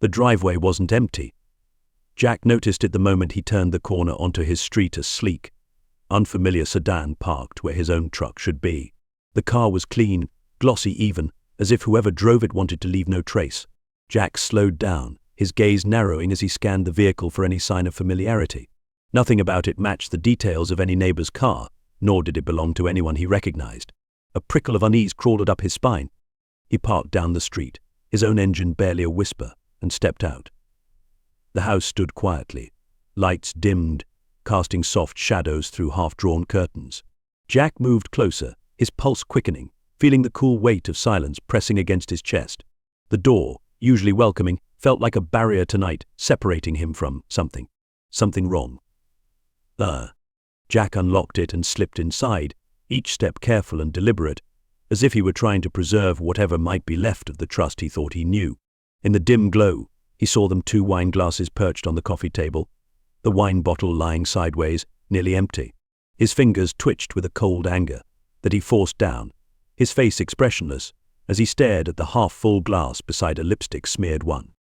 The driveway wasn't empty. Jack noticed it the moment he turned the corner onto his street. A sleek, unfamiliar sedan parked where his own truck should be. The car was clean, glossy even, as if whoever drove it wanted to leave no trace. Jack slowed down, his gaze narrowing as he scanned the vehicle for any sign of familiarity. Nothing about it matched the details of any neighbor's car, nor did it belong to anyone he recognized. A prickle of unease crawled up his spine. He parked down the street, his own engine barely a whisper, and stepped out. The house stood quietly, lights dimmed, casting soft shadows through half-drawn curtains. Jack moved closer, his pulse quickening, feeling the cool weight of silence pressing against his chest. The door, usually welcoming, felt like a barrier tonight, separating him from something wrong. Jack unlocked it and slipped inside, each step careful and deliberate, as if he were trying to preserve whatever might be left of the trust he thought he knew. In the dim glow, he saw them 2 wine glasses perched on the coffee table, the wine bottle lying sideways, nearly empty. His fingers twitched with a cold anger that he forced down, his face expressionless, as he stared at the half-full glass beside a lipstick-smeared one.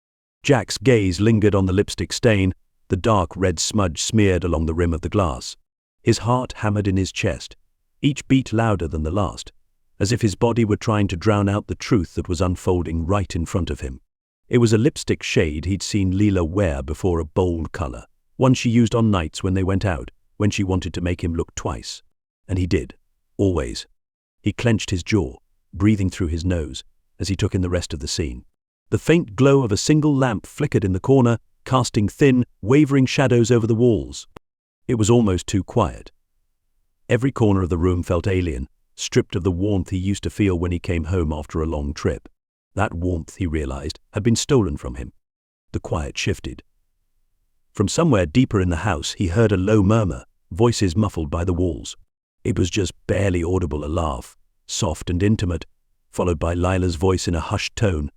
Jack's gaze lingered on the lipstick stain, the dark red smudge smeared along the rim of the glass. His heart hammered in his chest, each beat louder than the last, as if his body were trying to drown out the truth that was unfolding right in front of him. It was a lipstick shade he'd seen Leela wear before, a bold color, one she used on nights when they went out, when she wanted to make him look twice. And he did, always. He clenched his jaw, breathing through his nose, as he took in the rest of the scene. The faint glow of a single lamp flickered in the corner, casting thin, wavering shadows over the walls. It was almost too quiet. Every corner of the room felt alien, stripped of the warmth he used to feel when he came home after a long trip. That warmth, he realized, had been stolen from him. The quiet shifted. From somewhere deeper in the house, he heard a low murmur, voices muffled by the walls. It was just barely audible, a laugh, soft and intimate, followed by Lila's voice in a hushed tone,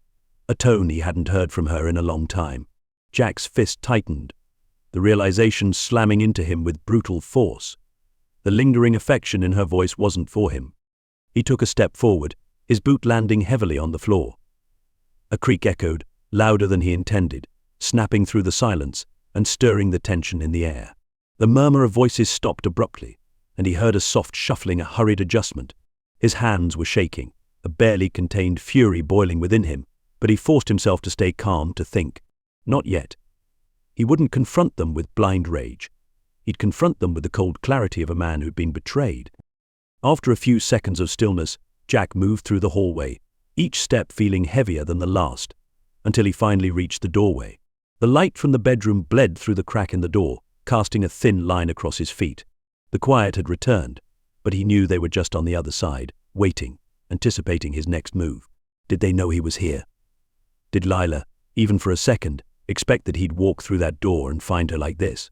a tone he hadn't heard from her in a long time. Jack's fist tightened, the realization slamming into him with brutal force. The lingering affection in her voice wasn't for him. He took a step forward, his boot landing heavily on the floor. A creak echoed, louder than he intended, snapping through the silence and stirring the tension in the air. The murmur of voices stopped abruptly, and he heard a soft shuffling, a hurried adjustment. His hands were shaking, a barely contained fury boiling within him, but he forced himself to stay calm, to think. Not yet. He wouldn't confront them with blind rage. He'd confront them with the cold clarity of a man who'd been betrayed. After a few seconds of stillness, Jack moved through the hallway, each step feeling heavier than the last, until he finally reached the doorway. The light from the bedroom bled through the crack in the door, casting a thin line across his feet. The quiet had returned, but he knew they were just on the other side, waiting, anticipating his next move. Did they know he was here? Did Lila, even for a second, expect that he'd walk through that door and find her like this?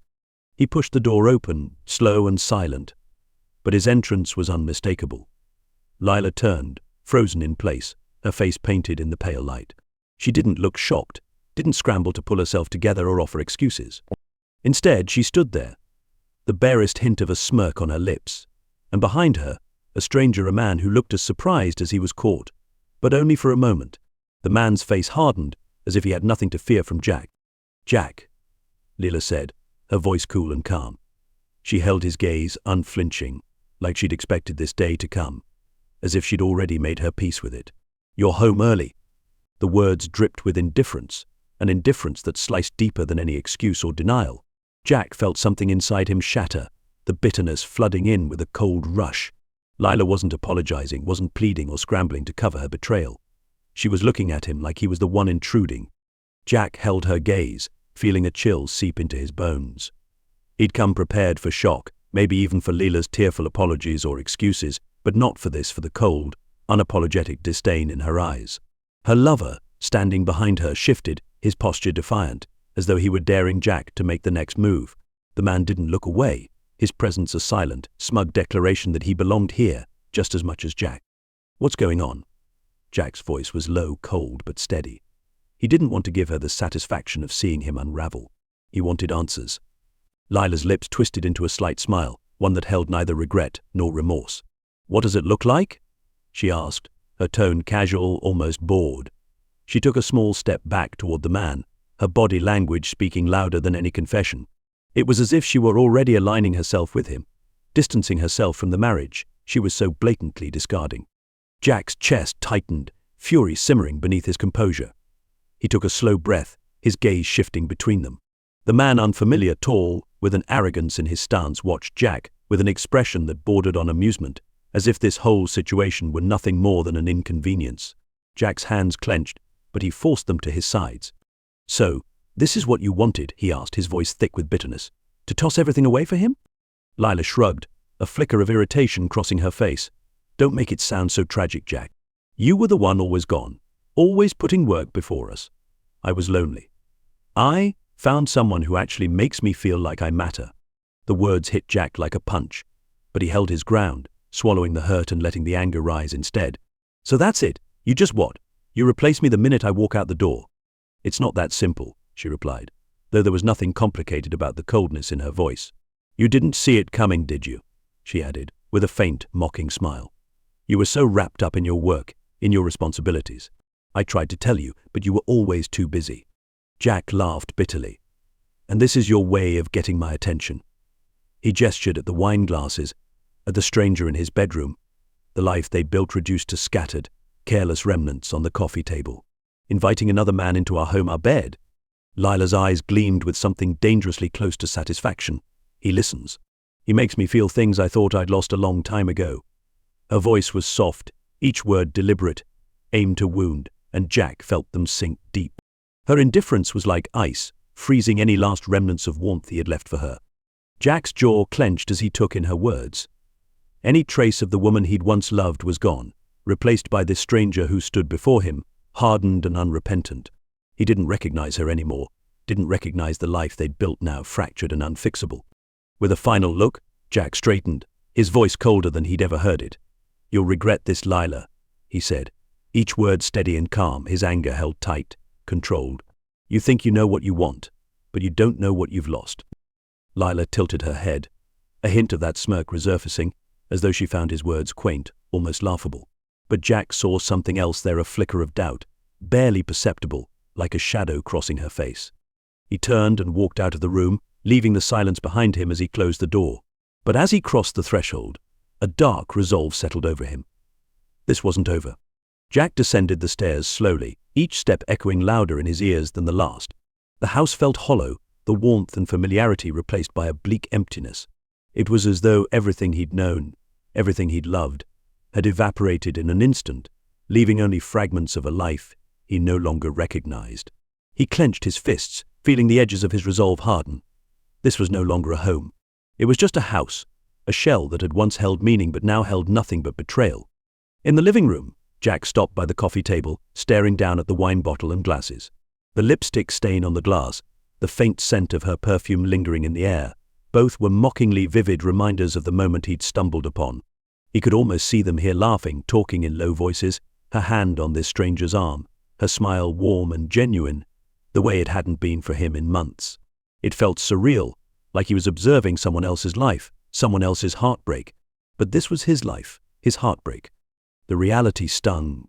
He pushed the door open, slow and silent, but his entrance was unmistakable. Lila turned, frozen in place, her face painted in the pale light. She didn't look shocked, didn't scramble to pull herself together or offer excuses. Instead, she stood there, the barest hint of a smirk on her lips, and behind her, a stranger, a man who looked as surprised as he was caught, but only for a moment. The man's face hardened, as if he had nothing to fear from Jack. "Jack," Leela said, her voice cool and calm. She held his gaze, unflinching, like she'd expected this day to come, as if she'd already made her peace with it. "You're home early." The words dripped with indifference, an indifference that sliced deeper than any excuse or denial. Jack felt something inside him shatter, the bitterness flooding in with a cold rush. Lila wasn't apologizing, wasn't pleading or scrambling to cover her betrayal. She was looking at him like he was the one intruding. Jack held her gaze, feeling a chill seep into his bones. He'd come prepared for shock, maybe even for Leela's tearful apologies or excuses, but not for this, for the cold, unapologetic disdain in her eyes. Her lover, standing behind her, shifted, his posture defiant, as though he were daring Jack to make the next move. The man didn't look away, his presence a silent, smug declaration that he belonged here just as much as Jack. "What's going on?" Jack's voice was low, cold, but steady. He didn't want to give her the satisfaction of seeing him unravel. He wanted answers. Lila's lips twisted into a slight smile, one that held neither regret nor remorse. "What does it look like?" she asked, her tone casual, almost bored. She took a small step back toward the man, her body language speaking louder than any confession. It was as if she were already aligning herself with him, distancing herself from the marriage she was so blatantly discarding. Jack's chest tightened, fury simmering beneath his composure. He took a slow breath, his gaze shifting between them. The man, unfamiliar, tall, with an arrogance in his stance, watched Jack with an expression that bordered on amusement, as if this whole situation were nothing more than an inconvenience. Jack's hands clenched, but he forced them to his sides. "So, this is what you wanted?" he asked, his voice thick with bitterness. "To toss everything away for him?" Lila shrugged, a flicker of irritation crossing her face. "Don't make it sound so tragic, Jack. You were the one always gone, always putting work before us. I was lonely. I found someone who actually makes me feel like I matter." The words hit Jack like a punch, but he held his ground, swallowing the hurt and letting the anger rise instead. "So that's it? You just what? You replace me the minute I walk out the door?" "It's not that simple," she replied, though there was nothing complicated about the coldness in her voice. "You didn't see it coming, did you?" she added, with a faint, mocking smile. "You were so wrapped up in your work, in your responsibilities. I tried to tell you, but you were always too busy." Jack laughed bitterly. "And this is your way of getting my attention?" He gestured at the wine glasses, at the stranger in his bedroom, the life they built reduced to scattered, careless remnants on the coffee table. "Inviting another man into our home, our bed?" Lila's eyes gleamed with something dangerously close to satisfaction. "He listens. He makes me feel things I thought I'd lost a long time ago." Her voice was soft, each word deliberate, aimed to wound, and Jack felt them sink deep. Her indifference was like ice, freezing any last remnants of warmth he had left for her. Jack's jaw clenched as he took in her words. Any trace of the woman he'd once loved was gone, replaced by this stranger who stood before him, hardened and unrepentant. He didn't recognize her anymore, didn't recognize the life they'd built, now fractured and unfixable. With a final look, Jack straightened, his voice colder than he'd ever heard it. "You'll regret this, Lila," he said, each word steady and calm, his anger held tight, controlled. "You think you know what you want, but you don't know what you've lost." Lila tilted her head, a hint of that smirk resurfacing, as though she found his words quaint, almost laughable. But Jack saw something else there, a flicker of doubt, barely perceptible, like a shadow crossing her face. He turned and walked out of the room, leaving the silence behind him as he closed the door. But as he crossed the threshold, a dark resolve settled over him. This wasn't over. Jack descended the stairs slowly, each step echoing louder in his ears than the last. The house felt hollow, the warmth and familiarity replaced by a bleak emptiness. It was as though everything he'd known, everything he'd loved, had evaporated in an instant, leaving only fragments of a life he no longer recognized. He clenched his fists, feeling the edges of his resolve harden. This was no longer a home. It was just a house, a shell that had once held meaning but now held nothing but betrayal. In the living room, Jack stopped by the coffee table, staring down at the wine bottle and glasses. The lipstick stain on the glass, the faint scent of her perfume lingering in the air, both were mockingly vivid reminders of the moment he'd stumbled upon. He could almost see them here, laughing, talking in low voices, her hand on this stranger's arm, her smile warm and genuine, the way it hadn't been for him in months. It felt surreal, like he was observing someone else's life, someone else's heartbreak. But this was his life, his heartbreak. The reality stung,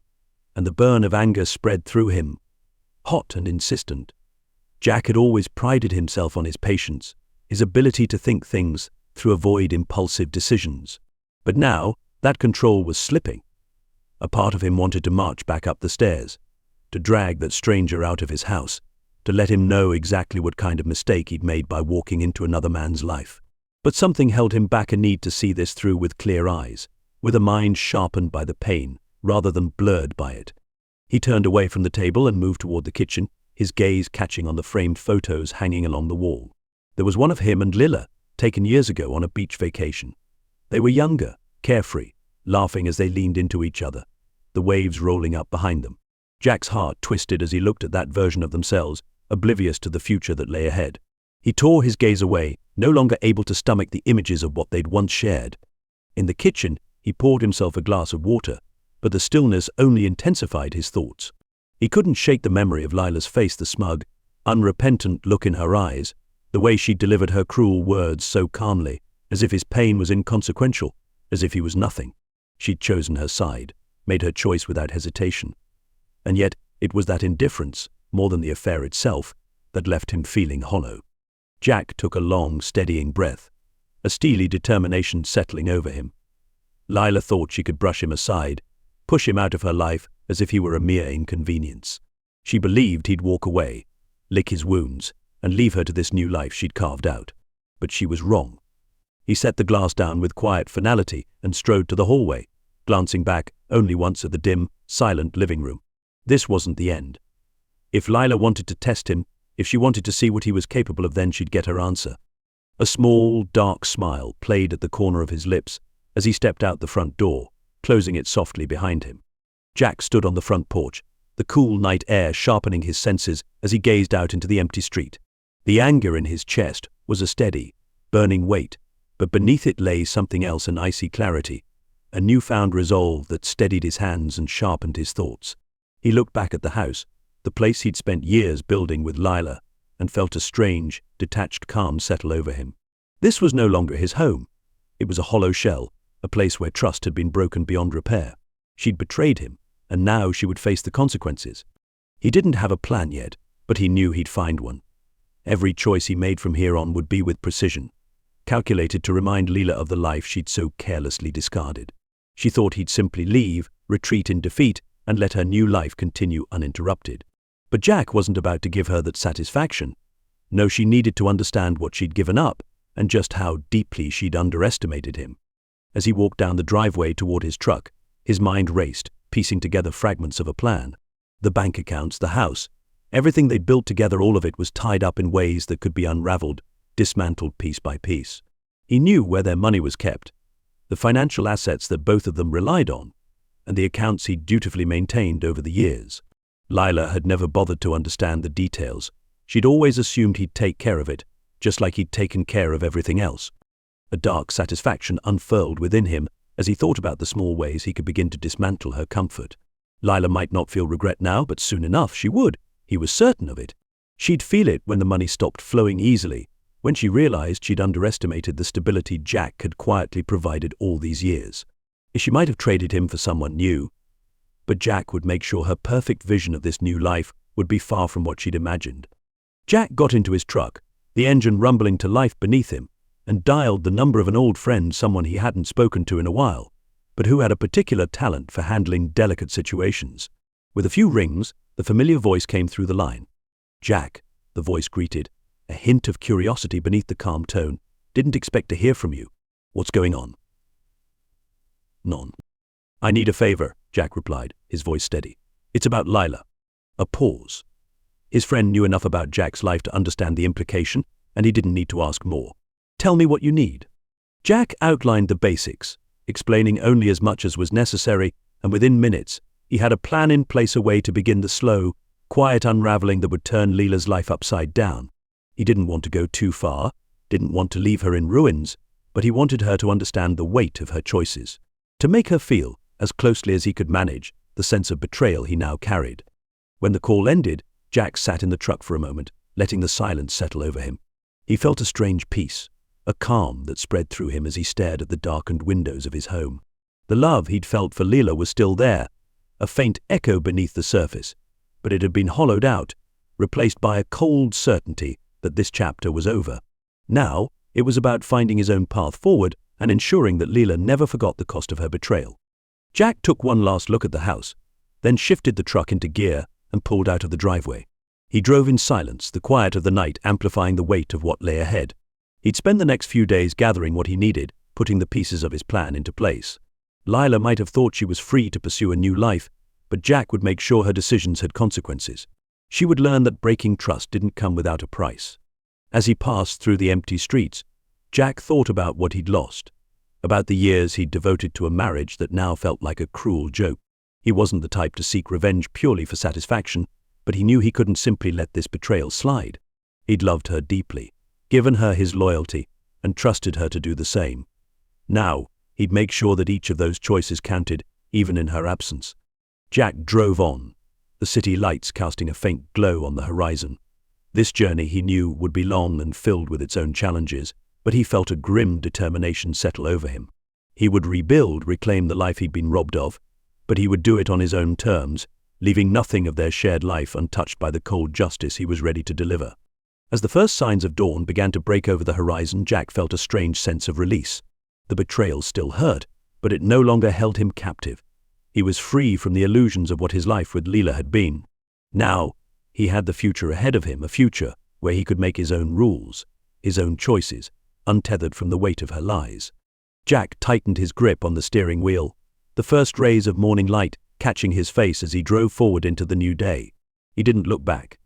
and the burn of anger spread through him, hot and insistent. Jack had always prided himself on his patience, his ability to think things through, avoid impulsive decisions. But now, that control was slipping. A part of him wanted to march back up the stairs, to drag that stranger out of his house, to let him know exactly what kind of mistake he'd made by walking into another man's life. But something held him back, a need to see this through with clear eyes, with a mind sharpened by the pain, rather than blurred by it. He turned away from the table and moved toward the kitchen, his gaze catching on the framed photos hanging along the wall. There was one of him and Lila, taken years ago on a beach vacation. They were younger, carefree, laughing as they leaned into each other, the waves rolling up behind them. Jack's heart twisted as he looked at that version of themselves, oblivious to the future that lay ahead. He tore his gaze away, no longer able to stomach the images of what they'd once shared. In the kitchen, he poured himself a glass of water, but the stillness only intensified his thoughts. He couldn't shake the memory of Lila's face, the smug, unrepentant look in her eyes, the way she delivered her cruel words so calmly, as if his pain was inconsequential, as if he was nothing. She'd chosen her side, made her choice without hesitation. And yet, it was that indifference, more than the affair itself, that left him feeling hollow. Jack took a long, steadying breath, a steely determination settling over him. Lila thought she could brush him aside, push him out of her life as if he were a mere inconvenience. She believed he'd walk away, lick his wounds, and leave her to this new life she'd carved out. But she was wrong. He set the glass down with quiet finality and strode to the hallway, glancing back only once at the dim, silent living room. This wasn't the end. If Lila wanted to test him, if she wanted to see what he was capable of, then she'd get her answer. A small, dark smile played at the corner of his lips as he stepped out the front door, closing it softly behind him. Jack stood on the front porch, the cool night air sharpening his senses as he gazed out into the empty street. The anger in his chest was a steady, burning weight, but beneath it lay something else, an icy clarity, a newfound resolve that steadied his hands and sharpened his thoughts. He looked back at the house, the place he'd spent years building with Lila, and felt a strange, detached calm settle over him. This was no longer his home. It was a hollow shell, a place where trust had been broken beyond repair. She'd betrayed him, and now she would face the consequences. He didn't have a plan yet, but he knew he'd find one. Every choice he made from here on would be with precision, calculated to remind Lila of the life she'd so carelessly discarded. She thought he'd simply leave, retreat in defeat, and let her new life continue uninterrupted. But Jack wasn't about to give her that satisfaction. No, she needed to understand what she'd given up, and just how deeply she'd underestimated him. As he walked down the driveway toward his truck, his mind raced, piecing together fragments of a plan. The bank accounts, the house, everything they'd built together, all of it was tied up in ways that could be unraveled, dismantled piece by piece. He knew where their money was kept, the financial assets that both of them relied on, and the accounts he'd dutifully maintained over the years. Lila had never bothered to understand the details. She'd always assumed he'd take care of it, just like he'd taken care of everything else. A dark satisfaction unfurled within him as he thought about the small ways he could begin to dismantle her comfort. Lila might not feel regret now, but soon enough she would. He was certain of it. She'd feel it when the money stopped flowing easily, when she realized she'd underestimated the stability Jack had quietly provided all these years. She might have traded him for someone new, but Jack would make sure her perfect vision of this new life would be far from what she'd imagined. Jack got into his truck, the engine rumbling to life beneath him, and dialed the number of an old friend, someone he hadn't spoken to in a while, but who had a particular talent for handling delicate situations. With a few rings, the familiar voice came through the line. "Jack," the voice greeted, a hint of curiosity beneath the calm tone. "Didn't expect to hear from you. What's going on?" "None." "I need a favor," Jack replied, his voice steady. "It's about Lila." A pause. His friend knew enough about Jack's life to understand the implication, and he didn't need to ask more. "Tell me what you need." Jack outlined the basics, explaining only as much as was necessary, and within minutes, he had a plan in place, a way to begin the slow, quiet unraveling that would turn Lila's life upside down. He didn't want to go too far, didn't want to leave her in ruins, but he wanted her to understand the weight of her choices, to make her feel, as closely as he could manage, the sense of betrayal he now carried. When the call ended, Jack sat in the truck for a moment, letting the silence settle over him. He felt a strange peace, a calm that spread through him as he stared at the darkened windows of his home. The love he'd felt for Lila was still there, a faint echo beneath the surface, but it had been hollowed out, replaced by a cold certainty that this chapter was over. Now, it was about finding his own path forward and ensuring that Lila never forgot the cost of her betrayal. Jack took one last look at the house, then shifted the truck into gear and pulled out of the driveway. He drove in silence, the quiet of the night amplifying the weight of what lay ahead. He'd spend the next few days gathering what he needed, putting the pieces of his plan into place. Lila might have thought she was free to pursue a new life, but Jack would make sure her decisions had consequences. She would learn that breaking trust didn't come without a price. As he passed through the empty streets, Jack thought about what he'd lost, about the years he'd devoted to a marriage that now felt like a cruel joke. He wasn't the type to seek revenge purely for satisfaction, but he knew he couldn't simply let this betrayal slide. He'd loved her deeply, given her his loyalty, and trusted her to do the same. Now, he'd make sure that each of those choices counted, even in her absence. Jack drove on, the city lights casting a faint glow on the horizon. This journey, he knew, would be long and filled with its own challenges, but he felt a grim determination settle over him. He would rebuild, reclaim the life he'd been robbed of, but he would do it on his own terms, leaving nothing of their shared life untouched by the cold justice he was ready to deliver. As the first signs of dawn began to break over the horizon, Jack felt a strange sense of release. The betrayal still hurt, but it no longer held him captive. He was free from the illusions of what his life with Leela had been. Now, he had the future ahead of him, a future where he could make his own rules, his own choices, untethered from the weight of her lies. Jack tightened his grip on the steering wheel, the first rays of morning light catching his face as he drove forward into the new day. He didn't look back.